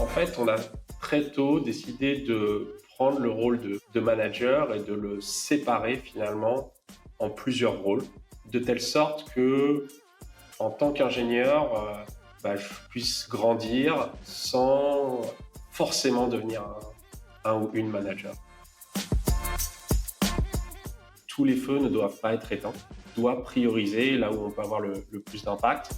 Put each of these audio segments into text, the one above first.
En fait, on a très tôt décidé de prendre le rôle de manager et de le séparer finalement en plusieurs rôles, de telle sorte que, en tant qu'ingénieur, je puisse grandir sans forcément devenir un ou une manager. Tous les feux ne doivent pas être éteints. On doit prioriser là où on peut avoir le plus d'impact.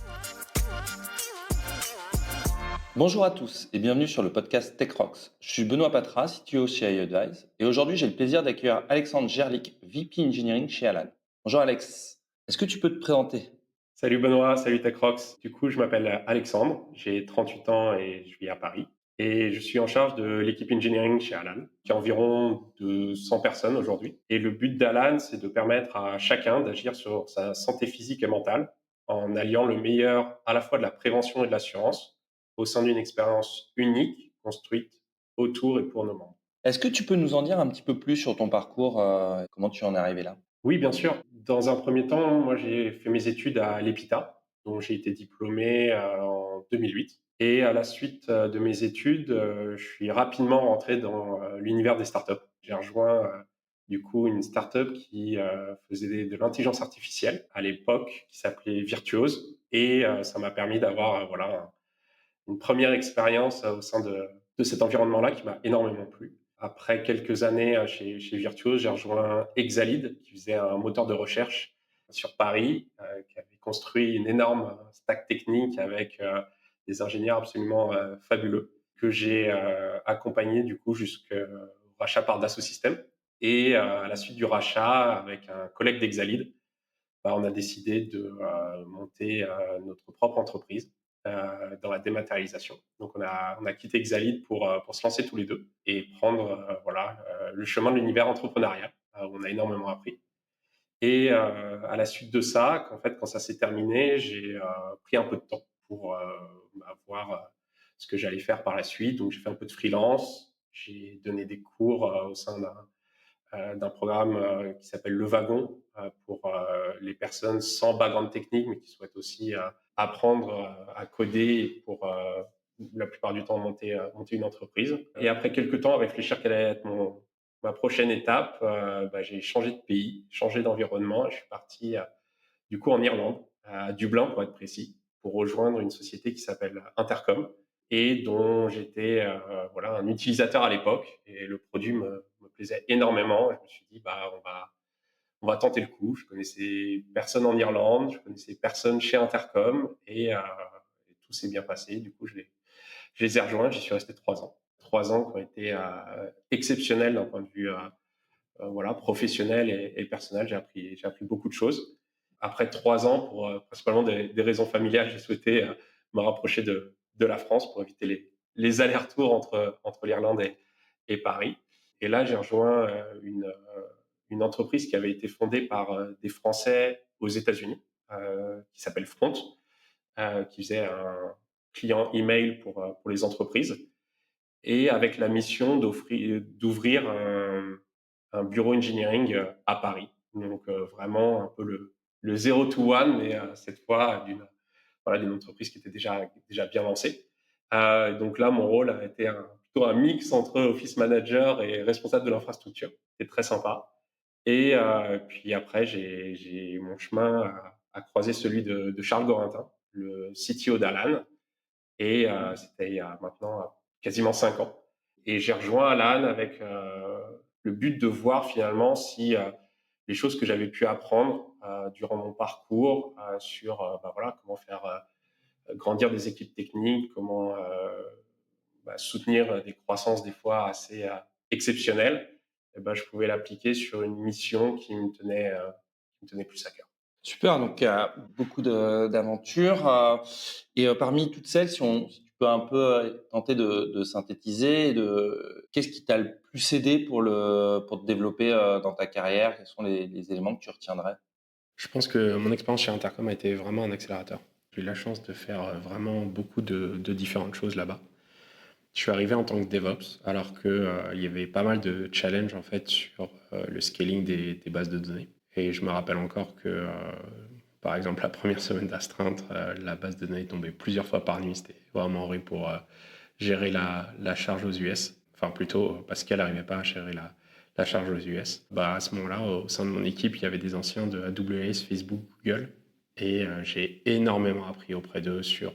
Bonjour à tous et bienvenue sur le podcast Tech Rocks. Je suis Benoît Patra, CTO chez iAdvise et aujourd'hui j'ai le plaisir d'accueillir Alexandre Gerlich, VP Engineering chez Alan. Bonjour Alex, est-ce que tu peux te présenter? Salut Benoît, salut TechRox. Du coup, je m'appelle Alexandre, j'ai 38 ans et je vis à Paris. Et je suis en charge de l'équipe engineering chez Alan, qui est environ de 100 personnes aujourd'hui. Et le but d'Alan, c'est de permettre à chacun d'agir sur sa santé physique et mentale en alliant le meilleur à la fois de la prévention et de l'assurance au sein d'une expérience unique construite autour et pour nos membres. Est-ce que tu peux nous en dire un petit peu plus sur ton parcours, comment tu en es arrivé là? Oui, bien sûr. Dans un premier temps, moi, j'ai fait mes études à l'EPITA, dont j'ai été diplômé en 2008. Et à la suite de mes études, je suis rapidement rentré dans l'univers des startups. J'ai rejoint du coup une startup qui faisait de l'intelligence artificielle à l'époque, qui s'appelait Virtuose. Et ça m'a permis d'avoir une première expérience au sein de cet environnement-là qui m'a énormément plu. Après quelques années chez Virtuose, j'ai rejoint Exalid, qui faisait un moteur de recherche sur Paris, qui avait construit une énorme stack technique avec des ingénieurs absolument fabuleux, que j'ai accompagné du coup jusqu'au rachat par Dassault Systèmes. Et à la suite du rachat, avec un collègue d'Exalid, on a décidé de monter notre propre entreprise dans la dématérialisation. Donc on a quitté Exalid pour se lancer tous les deux et prendre le chemin de l'univers entrepreneurial où on a énormément appris. Et à la suite de ça, quand ça s'est terminé, j'ai pris un peu de temps pour voir ce que j'allais faire par la suite. Donc j'ai fait un peu de freelance, j'ai donné des cours au sein d'un programme qui s'appelle Le Wagon pour les personnes sans background technique, mais qui souhaitent aussi apprendre à coder pour la plupart du temps monter une entreprise. Et après quelques temps à réfléchir quelle allait être ma prochaine étape, j'ai changé de pays, changé d'environnement. Je suis parti du coup en Irlande, à Dublin pour être précis, pour rejoindre une société qui s'appelle Intercom et dont j'étais un utilisateur à l'époque. Et le produit me plaisait énormément. Et je me suis dit, on va tenter le coup. Je connaissais personne en Irlande, je connaissais personne chez Intercom et tout s'est bien passé. Du coup, je les ai rejoints. J'y suis resté 3 ans. 3 ans qui ont été exceptionnels d'un point de vue professionnel et personnel. J'ai appris beaucoup de choses. Après 3 ans, pour principalement des raisons familiales, j'ai souhaité me rapprocher de la France pour éviter les allers-retours entre l'Irlande et Paris. Et là, j'ai rejoint une entreprise qui avait été fondée par des Français aux États-Unis, qui s'appelle Front, qui faisait un client email pour les entreprises, et avec la mission d'ouvrir un bureau engineering à Paris. Donc vraiment un peu le zero to one, mais cette fois d'une entreprise qui était déjà bien lancée. Donc là, mon rôle a été plutôt un mix entre office manager et responsable de l'infrastructure. C'était très sympa. Et puis après, mon chemin a croisé celui de Charles Gorintin, le CTO d'Alan. Et c'était il y a maintenant quasiment 5 ans. Et j'ai rejoint Alan avec le but de voir finalement si les choses que j'avais pu apprendre durant mon parcours sur comment faire grandir des équipes techniques, comment soutenir des croissances des fois assez exceptionnelles, et je pouvais l'appliquer sur une mission qui me tenait plus à cœur. Super, donc il y a beaucoup d'aventures et parmi toutes celles, si tu peux un peu tenter de synthétiser, qu'est-ce qui t'a le plus aidé pour te développer dans ta carrière? Quels sont les éléments que tu retiendrais? Je pense que mon expérience chez Intercom a été vraiment un accélérateur. J'ai eu la chance de faire vraiment beaucoup de différentes choses là-bas. Je suis arrivé en tant que DevOps, alors que il y avait pas mal de challenges en fait sur le scaling des bases de données. Et je me rappelle encore que, par exemple, la première semaine d'astreinte, la base de données tombait plusieurs fois par nuit. C'était vraiment horrible pour gérer la charge aux US. Enfin, plutôt parce qu'elle n'arrivait pas à gérer la charge aux US. Bah, à ce moment-là, au sein de mon équipe, il y avait des anciens de AWS, Facebook, Google. Et j'ai énormément appris auprès d'eux sur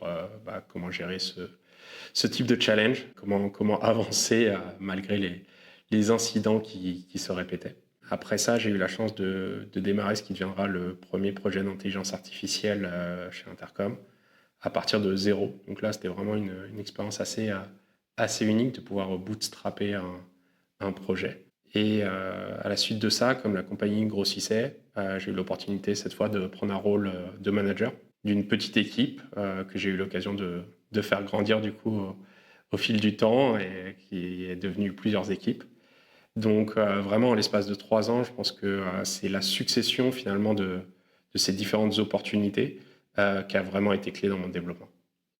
comment gérer ce type de challenge, comment avancer malgré les incidents qui se répétaient. Après ça, j'ai eu la chance de démarrer ce qui deviendra le premier projet d'intelligence artificielle chez Intercom à partir de zéro. Donc là, c'était vraiment une expérience assez unique de pouvoir bootstrapper un projet. Et à la suite de ça, comme la compagnie grossissait, j'ai eu l'opportunité cette fois de prendre un rôle de manager d'une petite équipe que j'ai eu l'occasion de faire grandir du coup au fil du temps et qui est devenue plusieurs équipes. Donc vraiment, en l'espace de 3 ans, je pense que c'est la succession finalement de ces différentes opportunités qui a vraiment été clé dans mon développement.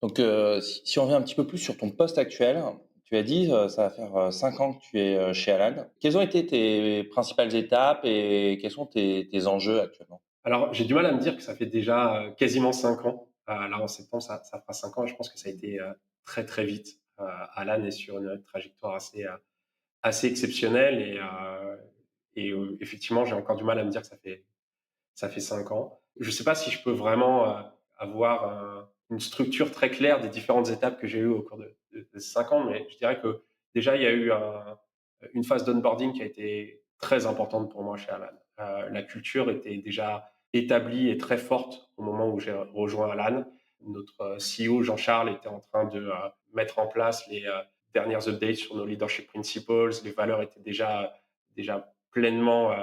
Donc, si on revient un petit peu plus sur ton poste actuel, tu as dit, ça va faire 5 ans que tu es chez Alan. Quelles ont été tes principales étapes et quels sont tes enjeux actuellement? Alors, j'ai du mal à me dire que ça fait déjà quasiment 5 ans. Là, en septembre, ça fera 5 ans et je pense que ça a été très, très vite. Alan est sur une trajectoire assez exceptionnelle et effectivement, j'ai encore du mal à me dire que ça fait 5 ans. Je ne sais pas si je peux vraiment avoir une structure très claire des différentes étapes que j'ai eues au cours de 5 ans, mais je dirais que déjà, il y a eu une phase d'onboarding qui a été très importante pour moi chez Alan. La culture était déjà établie et très forte au moment où j'ai rejoint Alan. Notre CEO, Jean-Charles, était en train de mettre en place les dernières updates sur nos leadership principles. Les valeurs étaient déjà pleinement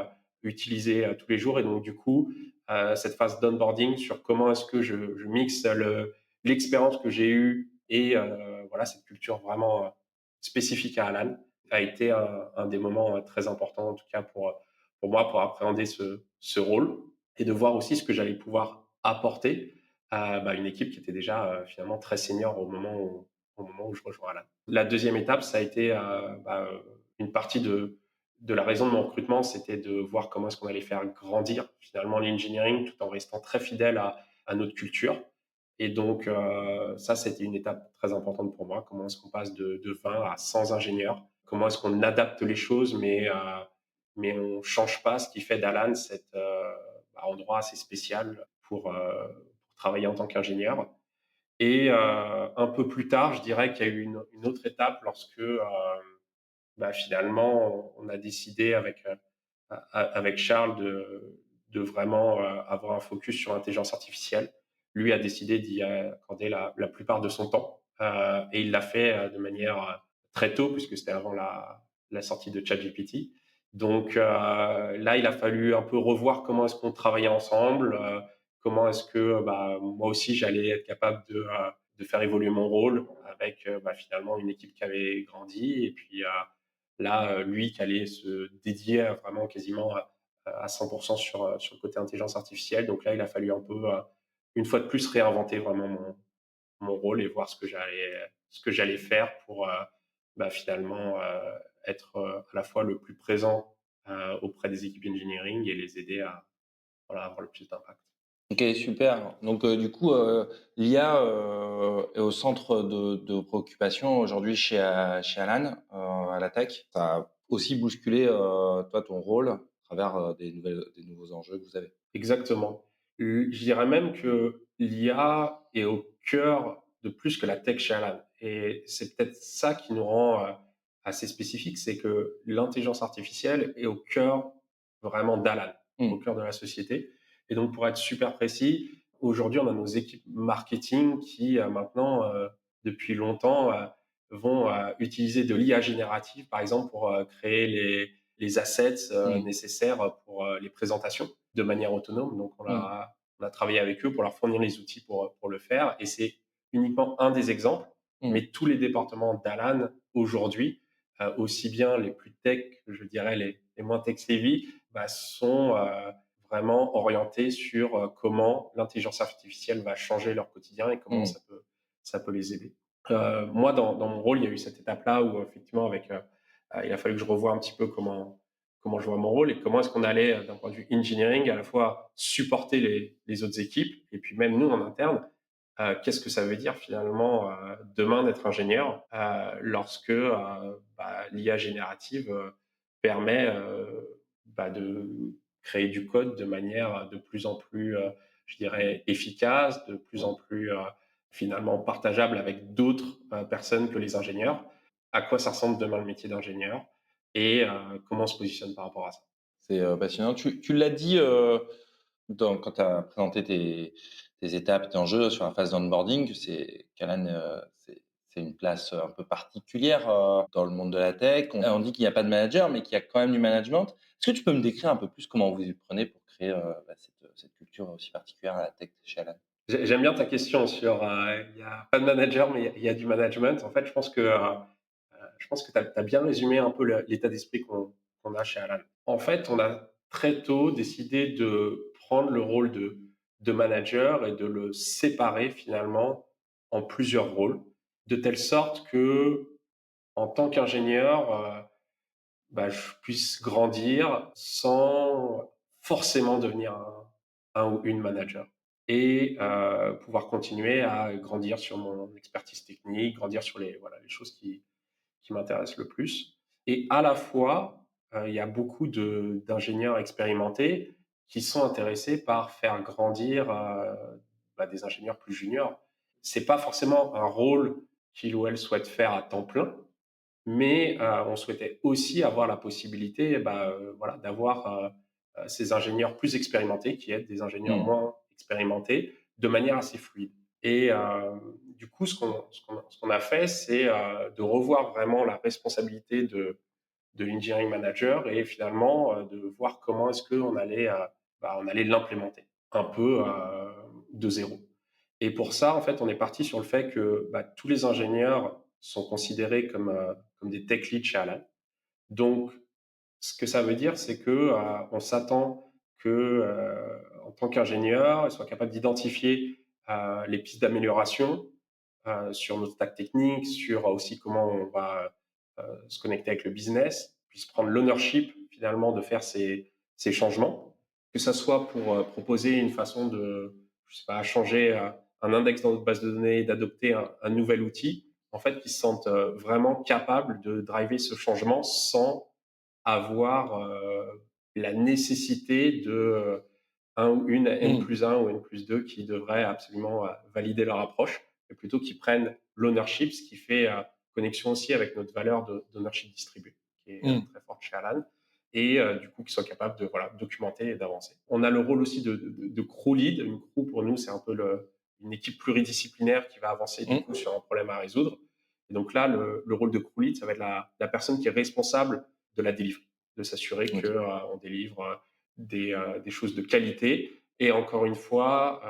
utilisées tous les jours. Et donc, du coup, cette phase d'onboarding sur comment est-ce que je mixe l'expérience que j'ai eue et voilà, cette culture vraiment spécifique à Alan a été un des moments très importants, en tout cas pour moi, pour appréhender ce rôle et de voir aussi ce que j'allais pouvoir apporter à une équipe qui était déjà finalement très senior au moment où je rejoins Alan. La deuxième étape, ça a été une partie de la raison de mon recrutement, c'était de voir comment est-ce qu'on allait faire grandir finalement l'engineering tout en restant très fidèle à notre culture. Et donc, ça, c'était une étape très importante pour moi. Comment est-ce qu'on passe de 20 à 100 ingénieurs? Comment est-ce qu'on adapte les choses, mais on change pas ce qui fait d'Alan cet endroit assez spécial pour travailler en tant qu'ingénieur. Et un peu plus tard, je dirais qu'il y a eu une autre étape lorsque finalement, on a décidé avec Charles de vraiment avoir un focus sur l'intelligence artificielle. Lui a décidé d'y accorder la plupart de son temps et il l'a fait de manière très tôt, puisque c'était avant la sortie de ChatGPT. Donc là, il a fallu un peu revoir comment est-ce qu'on travaillait ensemble, comment est-ce que moi aussi j'allais être capable de faire évoluer mon rôle avec finalement une équipe qui avait grandi et puis là, lui qui allait se dédier vraiment quasiment à 100% sur le côté intelligence artificielle. Donc là, il a fallu un peu, une fois de plus, réinventer vraiment mon rôle et voir ce que j'allais faire pour finalement être à la fois le plus présent auprès des équipes engineering et les aider à voilà, avoir le plus d'impact. OK, super. Donc, du coup, l'IA, est au centre de vos préoccupations aujourd'hui chez Alan, à la tech. Ça a aussi bousculé, toi, ton rôle à travers, des nouveaux enjeux que vous avez. Exactement. Je dirais même que l'IA est au cœur de plus que la tech chez Alan et c'est peut-être ça qui nous rend, assez spécifiques, c'est que l'intelligence artificielle est au cœur vraiment d'Alan, au Mmh. cœur de la société et donc pour être super précis, aujourd'hui, on a nos équipes marketing qui, maintenant, depuis longtemps, vont, utiliser de l'IA générative, par exemple, pour, créer les assets, Mmh. nécessaires pour, les présentations de manière autonome. Donc, Mmh. on a travaillé avec eux pour leur fournir les outils pour le faire. Et c'est uniquement un des exemples. Mmh. Mais tous les départements d'Alan aujourd'hui, aussi bien les plus tech, je dirais les moins tech savvy, sont vraiment orientés sur comment l'intelligence artificielle va changer leur quotidien et comment Mmh. ça peut les aider. Moi, dans mon rôle, il y a eu cette étape-là où effectivement, il a fallu que je revoie un petit peu comment je vois mon rôle et comment est-ce qu'on allait, d'un point de vue engineering, à la fois supporter les autres équipes et puis même nous en interne, qu'est-ce que ça veut dire finalement demain d'être ingénieur lorsque l'IA générative permet de créer du code de manière de plus en plus, je dirais, efficace, de plus en plus finalement partageable avec d'autres personnes que les ingénieurs. À quoi ça ressemble demain le métier d'ingénieur et comment on se positionne par rapport à ça. C'est, passionnant. Tu l'as dit, quand tu as présenté tes étapes, tes enjeux sur la phase d'onboarding, que qu'Alan, c'est une place un peu particulière, dans le monde de la tech. On dit qu'il n'y a pas de manager, mais qu'il y a quand même du management. Est-ce que tu peux me décrire un peu plus comment vous y prenez pour créer, cette culture aussi particulière à la tech chez Alan? J'aime bien ta question sur il y a pas de manager, mais il y a du management. En fait, je pense que tu as bien résumé un peu l'état d'esprit qu'on a chez Alan. En fait, on a très tôt décidé de prendre le rôle de manager et de le séparer finalement en plusieurs rôles, de telle sorte que, en tant qu'ingénieur, je puisse grandir sans forcément devenir un ou une manager et pouvoir continuer à grandir sur mon expertise technique, grandir sur les choses qui m'intéresse le plus. Et à la fois, il y a beaucoup d'ingénieurs expérimentés qui sont intéressés par faire grandir des ingénieurs plus juniors. C'est pas forcément un rôle qu'il ou elle souhaite faire à temps plein, mais on souhaitait aussi avoir la possibilité d'avoir ces ingénieurs plus expérimentés qui aident des ingénieurs Mmh. moins expérimentés de manière assez fluide. Et du coup, ce qu'on a fait, c'est de revoir vraiment la responsabilité de l'engineering manager et finalement de voir comment est-ce qu'on allait, on allait l'implémenter un peu de zéro. Et pour ça, en fait, on est parti sur le fait que tous les ingénieurs sont considérés comme des tech leads chez Alan. Donc, ce que ça veut dire, c'est que on s'attend que, en tant qu'ingénieur, ils soient capables d'identifier les pistes d'amélioration sur notre stack technique, sur aussi comment on va se connecter avec le business, puisse prendre l'ownership finalement de faire ces changements, que ça soit pour proposer une façon de, je sais pas, changer un index dans notre base de données, d'adopter un nouvel outil, en fait, qu'ils se sentent vraiment capables de driver ce changement sans avoir la nécessité de un ou une N Mmh. plus 1 ou N plus 2 qui devraient absolument valider leur approche, mais plutôt qu'ils prennent l'ownership, ce qui fait connexion aussi avec notre valeur d'ownership distribué, qui est Mmh. très forte chez Alan, et du coup qu'ils soient capables de documenter et d'avancer. On a le rôle aussi de crew lead. Une crew, pour nous, c'est un peu une équipe pluridisciplinaire qui va avancer du Mmh. coup sur un problème à résoudre. Et donc là, le rôle de crew lead, ça va être la personne qui est responsable de la delivery, de s'assurer OK. qu'on délivre des choses de qualité. Et encore une fois,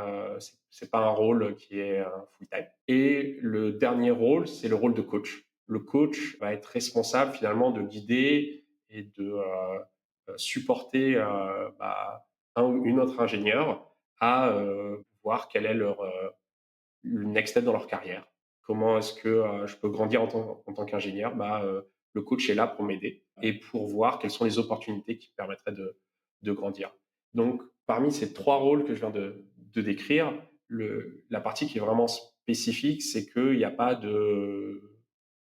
c'est pas un rôle qui est full time. Et le dernier rôle, c'est le rôle de coach. Le coach va être responsable finalement de guider et de supporter un ou une autre ingénieur à voir quel est le next step dans leur carrière. Comment est-ce que je peux grandir en tant qu'ingénieur? Le coach est là pour m'aider et pour voir quelles sont les opportunités qui permettraient de grandir. Donc, parmi ces trois rôles que je viens de décrire, la partie qui est vraiment spécifique, c'est qu'il n'y a pas il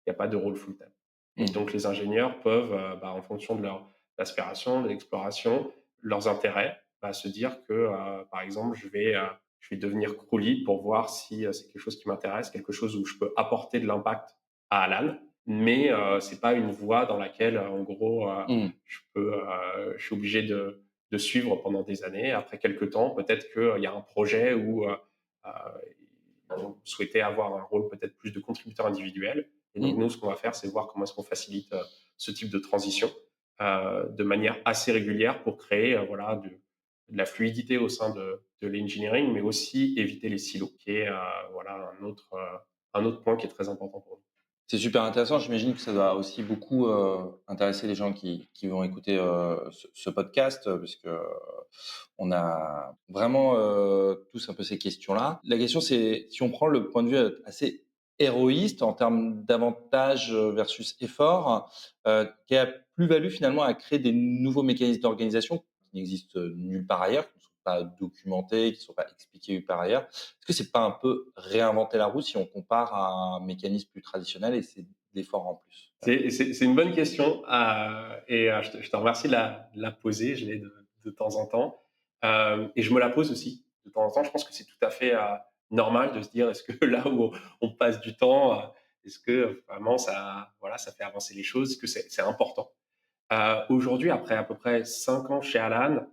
n'y a pas de rôle full-time. Et Mmh. donc, les ingénieurs peuvent, en fonction de leur aspiration, de l'exploration, leurs intérêts, se dire que, par exemple, je vais devenir crew lead pour voir si c'est quelque chose qui m'intéresse, quelque chose où je peux apporter de l'impact à Alan. Mais c'est pas une voie dans laquelle, en gros, Mmh. je suis obligé de suivre pendant des années. Après quelques temps, peut-être qu'il y a un projet où euh, on souhaitait avoir un rôle peut-être plus de contributeur individuel. Et donc, Mmh. nous, ce qu'on va faire, c'est voir comment est-ce qu'on facilite ce type de transition de manière assez régulière pour créer de la fluidité au sein de l'engineering, mais aussi éviter les silos, qui est un autre point qui est très important pour nous. C'est super intéressant. J'imagine que ça doit aussi beaucoup intéresser les gens qui vont écouter ce podcast, parce que on a vraiment tous un peu ces questions-là. La question, c'est si on prend le point de vue assez héroïste en termes d'avantages versus effort, quelle est la plus-value finalement à créer des nouveaux mécanismes d'organisation qui n'existent nulle part ailleurs, qui ne sont pas documentés, qui sont pas expliqués par ailleurs. Est-ce que c'est pas un peu réinventer la roue si on compare à un mécanisme plus traditionnel et c'est d'efforts en plus? C'est une bonne question et je te remercie de la poser. Je l'ai de temps en temps et je me la pose aussi de temps en temps. Je pense que c'est tout à fait normal de se dire est-ce que là où on passe du temps, est-ce que vraiment ça, voilà, ça fait avancer les choses, est-ce que c'est important. Aujourd'hui, après à peu près 5 ans chez Alan,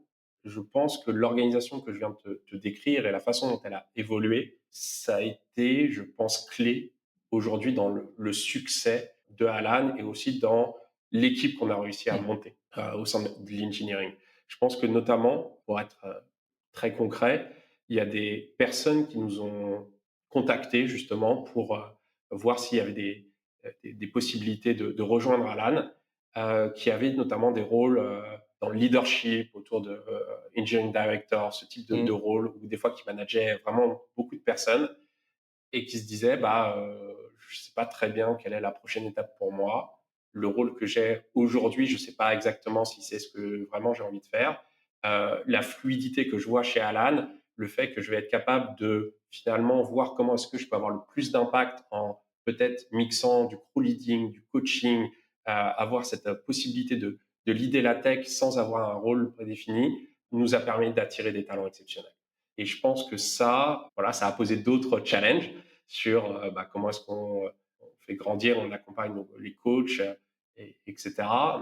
je pense que l'organisation que je viens de te décrire et la façon dont elle a évolué, ça a été, je pense, clé aujourd'hui dans le succès de Alan et aussi dans l'équipe qu'on a réussi à Mmh. monter au sein de l'engineering. Je pense que notamment, pour être très concret, il y a des personnes qui nous ont contactés justement pour voir s'il y avait des possibilités de rejoindre Alan qui avaient notamment des rôles dans le leadership, autour de engineering director, ce type de Mmh. rôle, ou des fois qui manageaient vraiment beaucoup de personnes et qui se disaient, bah, je sais pas très bien quelle est la prochaine étape pour moi. Le rôle que j'ai aujourd'hui, je sais pas exactement si c'est ce que vraiment j'ai envie de faire. La fluidité que je vois chez Alan, le fait que je vais être capable de finalement voir comment est-ce que je peux avoir le plus d'impact en peut-être mixant du crew leading, du coaching, avoir cette possibilité de leader la tech sans avoir un rôle prédéfini, nous a permis d'attirer des talents exceptionnels. Et je pense que ça, voilà, ça a posé d'autres challenges sur bah, comment est-ce on fait grandir, on accompagne les coachs, etc.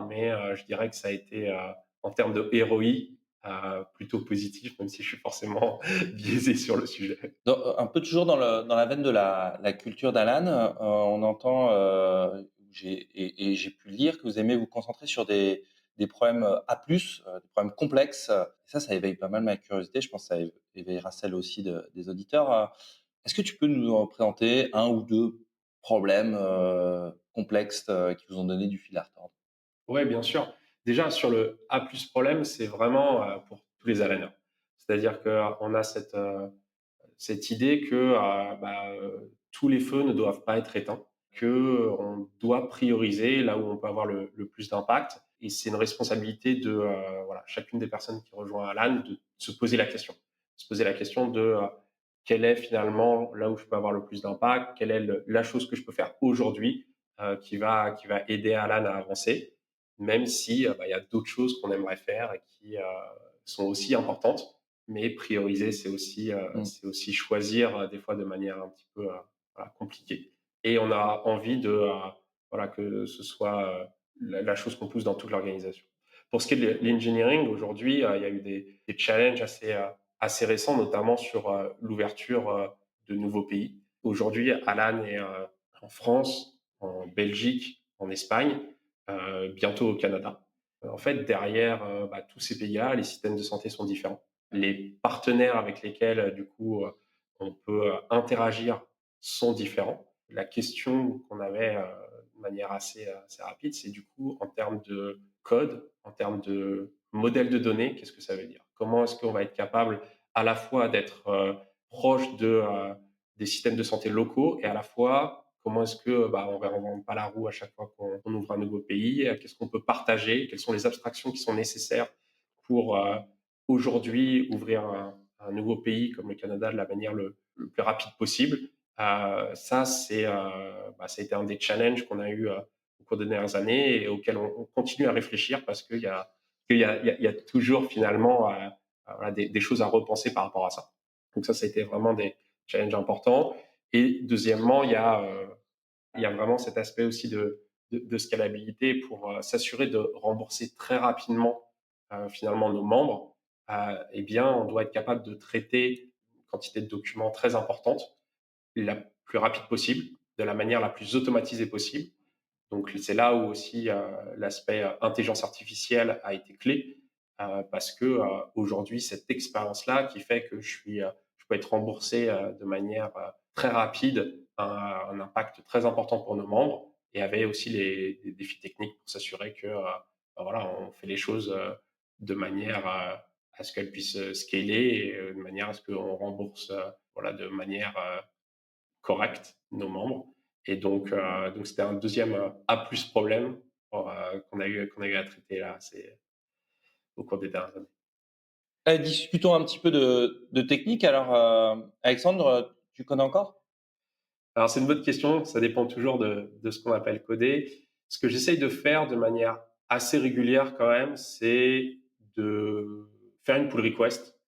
Mais je dirais que ça a été, en termes de ROI, plutôt positif, même si je suis forcément biaisé sur le sujet. Un peu toujours dans la veine de la culture d'Alan, on entend, j'ai pu lire que vous aimez vous concentrer sur des problèmes, A+, des problèmes complexes, ça éveille pas mal ma curiosité. Je pense que ça éveillera celle aussi des auditeurs. Est-ce que tu peux nous en présenter un ou 2 problèmes, complexes, qui vous ont donné du fil à retordre? Ouais, bien sûr. Déjà, sur le A+ problème, c'est vraiment pour tous les Alaners. C'est-à-dire qu'on a cette idée que bah, tous les feux ne doivent pas être éteints, que on doit prioriser là où on peut avoir le plus d'impact. Et c'est une responsabilité de voilà, chacune des personnes qui rejoint Alan de se poser la question. Se poser la question de quel est finalement là où je peux avoir le plus d'impact, quelle est la chose que je peux faire aujourd'hui qui va aider Alan à avancer, même si bah, il y a d'autres choses qu'on aimerait faire et qui sont aussi importantes. Mais prioriser, Mmh. c'est aussi choisir des fois de manière un petit peu voilà, compliquée. Et on a envie de voilà, que ce soit la chose qu'on pousse dans toute l'organisation. Pour ce qui est de l'engineering, aujourd'hui, il y a eu des challenges assez récents, notamment sur l'ouverture de nouveaux pays. Aujourd'hui, Alan est en France, en Belgique, en Espagne, bientôt au Canada. En fait, derrière bah, tous ces pays-là, les systèmes de santé sont différents. Les partenaires avec lesquels, du coup, on peut interagir sont différents. La question qu'on avait de manière assez rapide, c'est du coup, en termes de code, en termes de modèle de données, qu'est-ce que ça veut dire? Comment est-ce qu'on va être capable à la fois d'être proche des systèmes de santé locaux et à la fois comment est-ce que bah, on ne réinvente pas la roue à chaque fois qu'on ouvre un nouveau pays? Qu'est-ce qu'on peut partager? Quelles sont les abstractions qui sont nécessaires pour aujourd'hui ouvrir un nouveau pays comme le Canada de la manière le plus rapide possible? Ça, bah, ça a été un des challenges qu'on a eu au cours des dernières années et auxquels on continue à réfléchir parce qu'il y a toujours finalement voilà, des choses à repenser par rapport à ça. Donc ça a été vraiment des challenges importants. Et deuxièmement, il y a vraiment cet aspect aussi de scalabilité pour s'assurer de rembourser très rapidement finalement nos membres. Eh bien, on doit être capable de traiter une quantité de documents très importante la plus rapide possible, de la manière la plus automatisée possible. Donc, c'est là où aussi l'aspect intelligence artificielle a été clé parce que aujourd'hui, cette expérience-là qui fait que je peux être remboursé de manière très rapide, un impact très important pour nos membres et avait aussi les défis techniques pour s'assurer que ben voilà, on fait les choses de manière à ce qu'elles puissent scaler et de manière à ce qu'on rembourse voilà, de manière correcte nos membres. Et donc c'était un deuxième A plus problème qu'on a eu à traiter là, c'est au cours des dernières années. Discutons un petit peu de technique. Alors, Alexandre, tu connais encore? Alors c'est une bonne question, ça dépend toujours de ce qu'on appelle coder. Ce que j'essaye de faire de manière assez régulière quand même, c'est de faire une pull request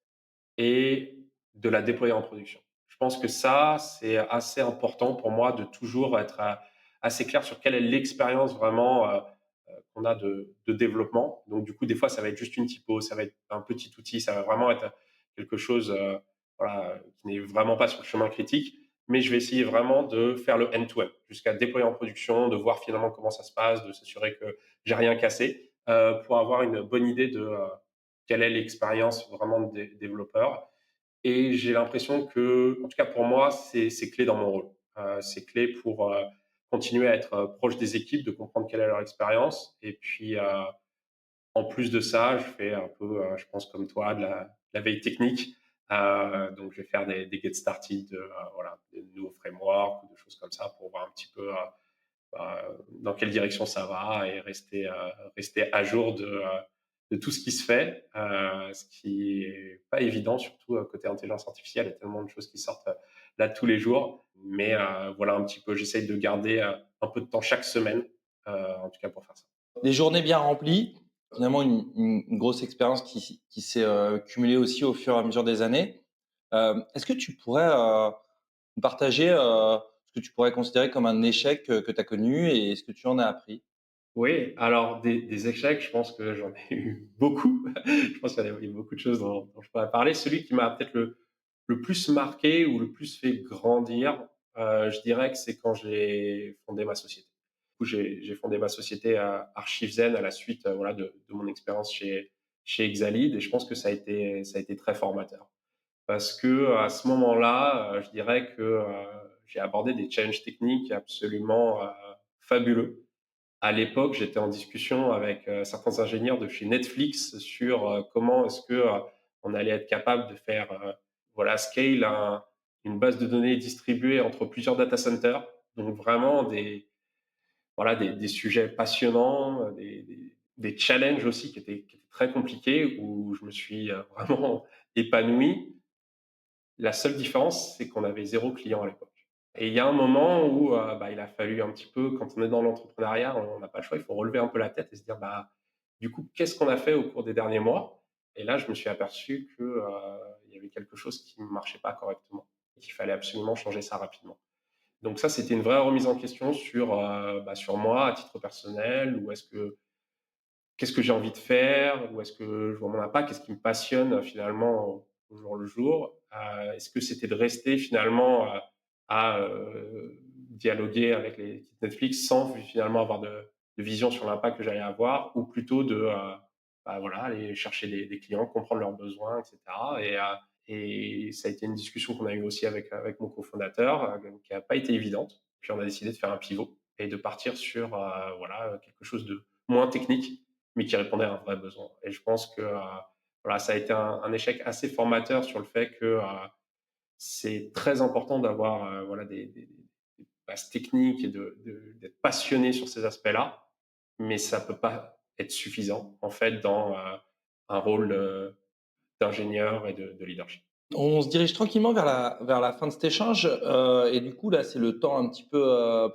et de la déployer en production. Je pense que ça, c'est assez important pour moi de toujours être assez clair sur quelle est l'expérience vraiment qu'on a de développement. Donc du coup, des fois, ça va être juste une typo, ça va être un petit outil, ça va vraiment être quelque chose voilà, qui n'est vraiment pas sur le chemin critique. Mais je vais essayer vraiment de faire le end-to-end jusqu'à déployer en production, de voir finalement comment ça se passe, de s'assurer que j'ai rien cassé pour avoir une bonne idée de quelle est l'expérience vraiment de développeur. Et j'ai l'impression que, en tout cas pour moi, c'est clé dans mon rôle. C'est clé pour continuer à être proche des équipes, de comprendre quelle est leur expérience. Et puis, en plus de ça, je fais un peu, je pense comme toi, de la veille technique. Donc, je vais faire des get started, voilà, de nouveaux frameworks ou de choses comme ça pour voir un petit peu dans quelle direction ça va et rester à jour de tout ce qui se fait, ce qui est pas évident, surtout côté intelligence artificielle. Il y a tellement de choses qui sortent là tous les jours. Mais voilà un petit peu, j'essaye de garder un peu de temps chaque semaine, en tout cas pour faire ça. Des journées bien remplies, finalement une grosse expérience qui s'est, cumulée aussi au fur et à mesure des années. Est-ce que tu pourrais, nous partager, ce que tu pourrais considérer comme un échec, que tu as connu et ce que tu en as appris? Oui, alors des échecs, je pense que j'en ai eu beaucoup. Je pense qu'il y a eu beaucoup de choses dont je pourrais parler. Celui qui m'a peut-être le plus marqué ou le plus fait grandir, je dirais que c'est quand j'ai fondé ma société. Du coup, j'ai fondé ma société à Archivzen à la suite, voilà, de mon expérience chez Exalead et je pense que ça a été très formateur. Parce que à ce moment-là, je dirais que, j'ai abordé des challenges techniques absolument, fabuleux. À l'époque, j'étais en discussion avec certains ingénieurs de chez Netflix sur comment est-ce que on allait être capable de faire voilà scale une base de données distribuée entre plusieurs data centers. Donc vraiment des sujets passionnants, des challenges aussi qui étaient très compliqués où je me suis vraiment épanoui. La seule différence, c'est qu'on avait zéro client à l'époque. Et il y a un moment où, il a fallu un petit peu quand on est dans l'entrepreneuriat, on n'a pas le choix, il faut relever un peu la tête et se dire: «Bah, du coup, qu'est-ce qu'on a fait au cours des derniers mois?» Et là, je me suis aperçu que, il y avait quelque chose qui ne marchait pas correctement et qu'il fallait absolument changer ça rapidement. Donc ça, c'était une vraie remise en question sur moi à titre personnel. Où est-ce que Qu'est-ce que j'ai envie de faire? Où est-ce que je vois mon impact? Qu'est-ce qui me passionne finalement au jour le jour? Est-ce que c'était de rester finalement dialoguer avec les équipes Netflix sans finalement avoir de vision sur l'impact que j'allais avoir? Ou plutôt voilà, aller chercher des clients, comprendre leurs besoins, et cetera. Et ça a été une discussion qu'on a eue aussi avec mon cofondateur, qui a pas été évidente. Puis on a décidé de faire un pivot et de partir sur, voilà, quelque chose de moins technique, mais qui répondait à un vrai besoin. Et je pense que voilà, ça a été un échec assez formateur sur le fait que c'est très important d'avoir voilà, des bases techniques et d'être passionné sur ces aspects-là, mais ça peut pas être suffisant en fait dans un rôle d'ingénieur et de leadership. On se dirige tranquillement vers la fin de cet échange, et du coup, là, c'est le temps un petit peu,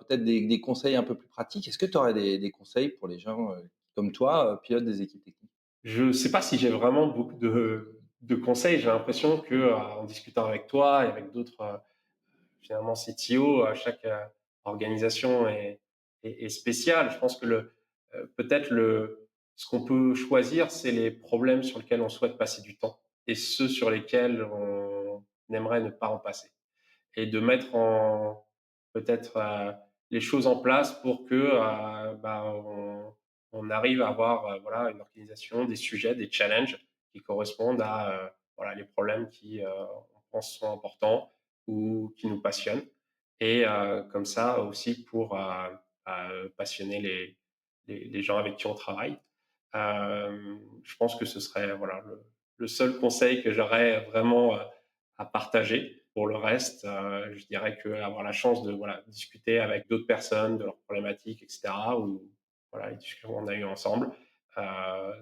peut-être des conseils un peu plus pratiques. Est-ce que tu aurais des conseils pour les gens, qui, comme toi, pilotent des équipes techniques? Je ne sais pas si j'ai vraiment beaucoup de conseils. J'ai l'impression que, en discutant avec toi et avec d'autres, finalement CTO, chaque, organisation est spéciale. Je pense que peut-être ce qu'on peut choisir, c'est les problèmes sur lesquels on souhaite passer du temps et ceux sur lesquels on aimerait ne pas en passer et de mettre en peut-être les choses en place pour que on arrive à avoir voilà une organisation, des sujets, des challenges qui correspondent à voilà les problèmes qui on pense sont importants ou qui nous passionnent et comme ça aussi pour passionner les gens avec qui on travaille. Je pense que ce serait voilà le seul conseil que j'aurais vraiment à partager. Pour le reste, je dirais qu'avoir la chance de voilà, discuter avec d'autres personnes, de leurs problématiques, et cetera, ou voilà, les discussions qu'on a eues ensemble,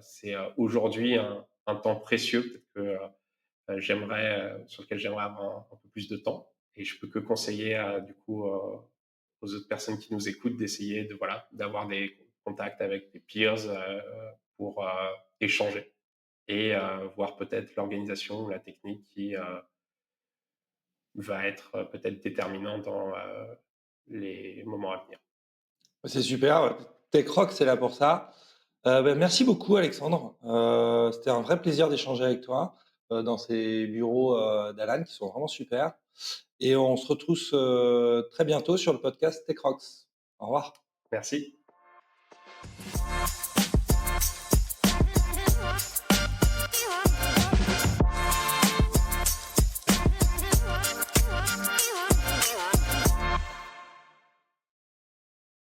c'est aujourd'hui un temps précieux, peut-être que sur lequel j'aimerais avoir un peu plus de temps. Et je peux que conseiller du coup aux autres personnes qui nous écoutent d'essayer de voilà d'avoir des contacts avec des peers pour échanger et voir peut-être l'organisation ou la technique qui va être peut-être déterminant dans les moments à venir. C'est super. TechRock, c'est là pour ça. Merci beaucoup, Alexandre. C'était un vrai plaisir d'échanger avec toi dans ces bureaux d'Alan qui sont vraiment super. Et on se retrouve très bientôt sur le podcast TechRox. Au revoir. Merci.